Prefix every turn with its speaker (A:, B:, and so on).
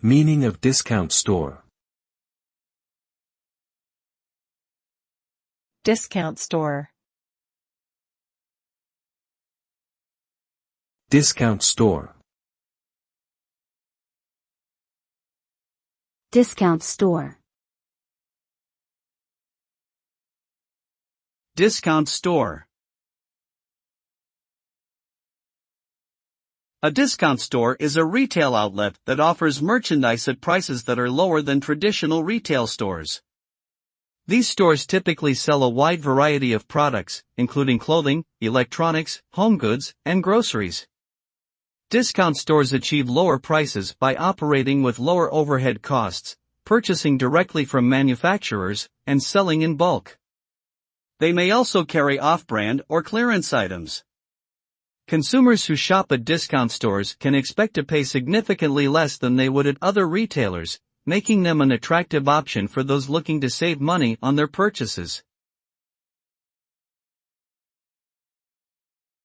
A: Meaning of discount store.
B: Discount store.
A: Discount store.
C: Discount store.
D: Discount store. A discount store is a retail outlet that offers merchandise at prices that are lower than traditional retail stores. These stores typically sell a wide variety of products, including clothing, electronics, home goods, and groceries. Discount stores achieve lower prices by operating with lower overhead costs, purchasing directly from manufacturers, and selling in bulk. They may also carry off-brand or clearance items. Consumers who shop at discount stores can expect to pay significantly less than they would at other retailers, making them an attractive option for those looking to save money on their purchases.